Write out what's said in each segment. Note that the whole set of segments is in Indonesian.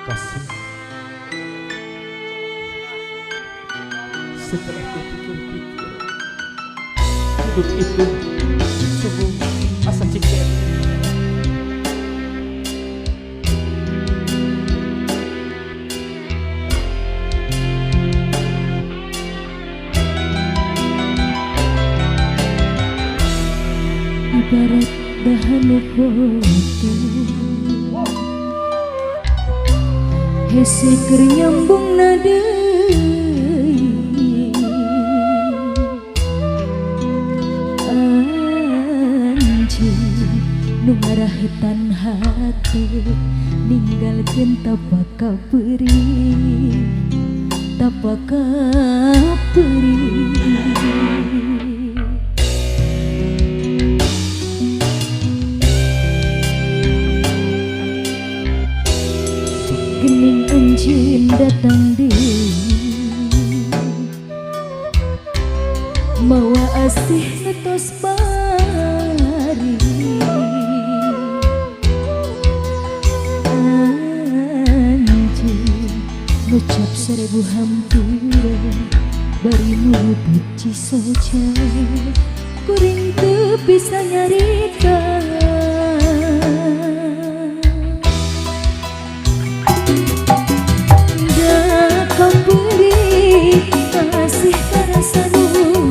kasih. Setelah kupikir-pikir, hidup itu sungguh asa cikir. Ibarat bahan foto hese keur nyambung nade anjing nu ngarahetan hati ninggalkeun tapaka peurih tapaka peurih. Gening anjeun datang deui mawa asih satos bari anjeun ngucap 1000 hampura bari nu benci saja kuring teu bisa nyarita. Masih terasa dulu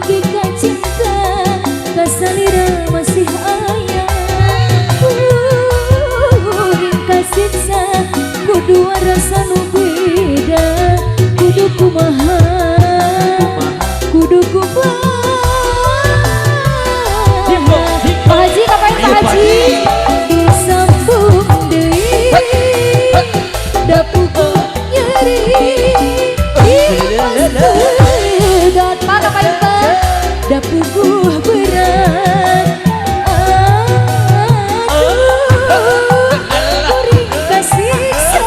jika cinta kasalira masih ayah kasih sa kudu rasa nu beda kudu kumaha kudu kumaha. Pak Haji ngapain Pak Haji? Disambung deui dapuku nyeri dan mana kayu kan dapuku berat kuring kasiksa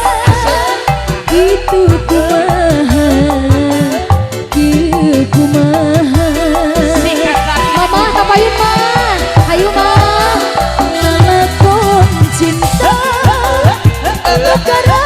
itu kumaha kieu kumaha. Mama kapayun mah hayu mah ngalakon cinta karena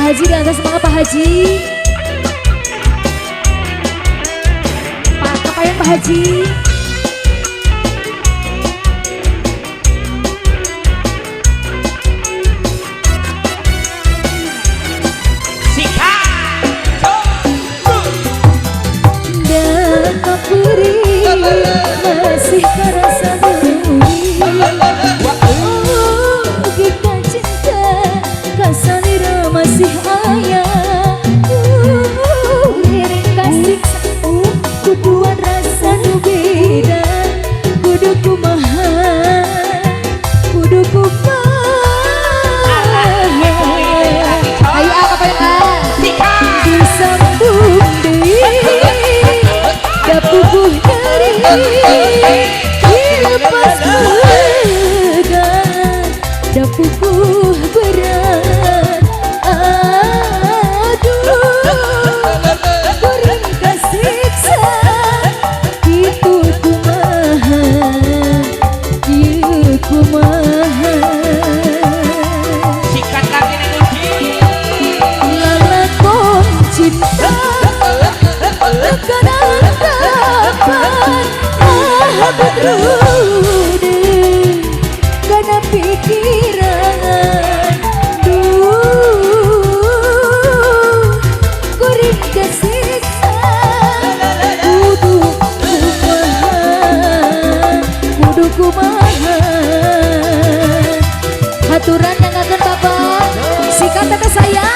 Haji dengan semangat Pak Haji. Pak Kapayan Pak Haji. Dan kapuri masih terasa deui. Oh kita cinta kasalira masih ayah ngiring kasih kuduan rasa nu beda kudu kumaha kudu kumaha. Ayo apa pengen disambung deui dapuguh nyeri dilepas pegang dapuguh berat kuring kasiksa itu kumaha ieu kumaha. Sikat lagi nih kunci Lalakon cinta kadang kapan bedrude kana pikiran kuring kasiksa kudu kumaha haturan yang akan bapak sikat ke saya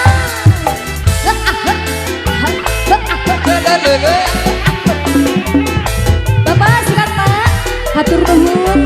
bapak sikat pak hatur nuhun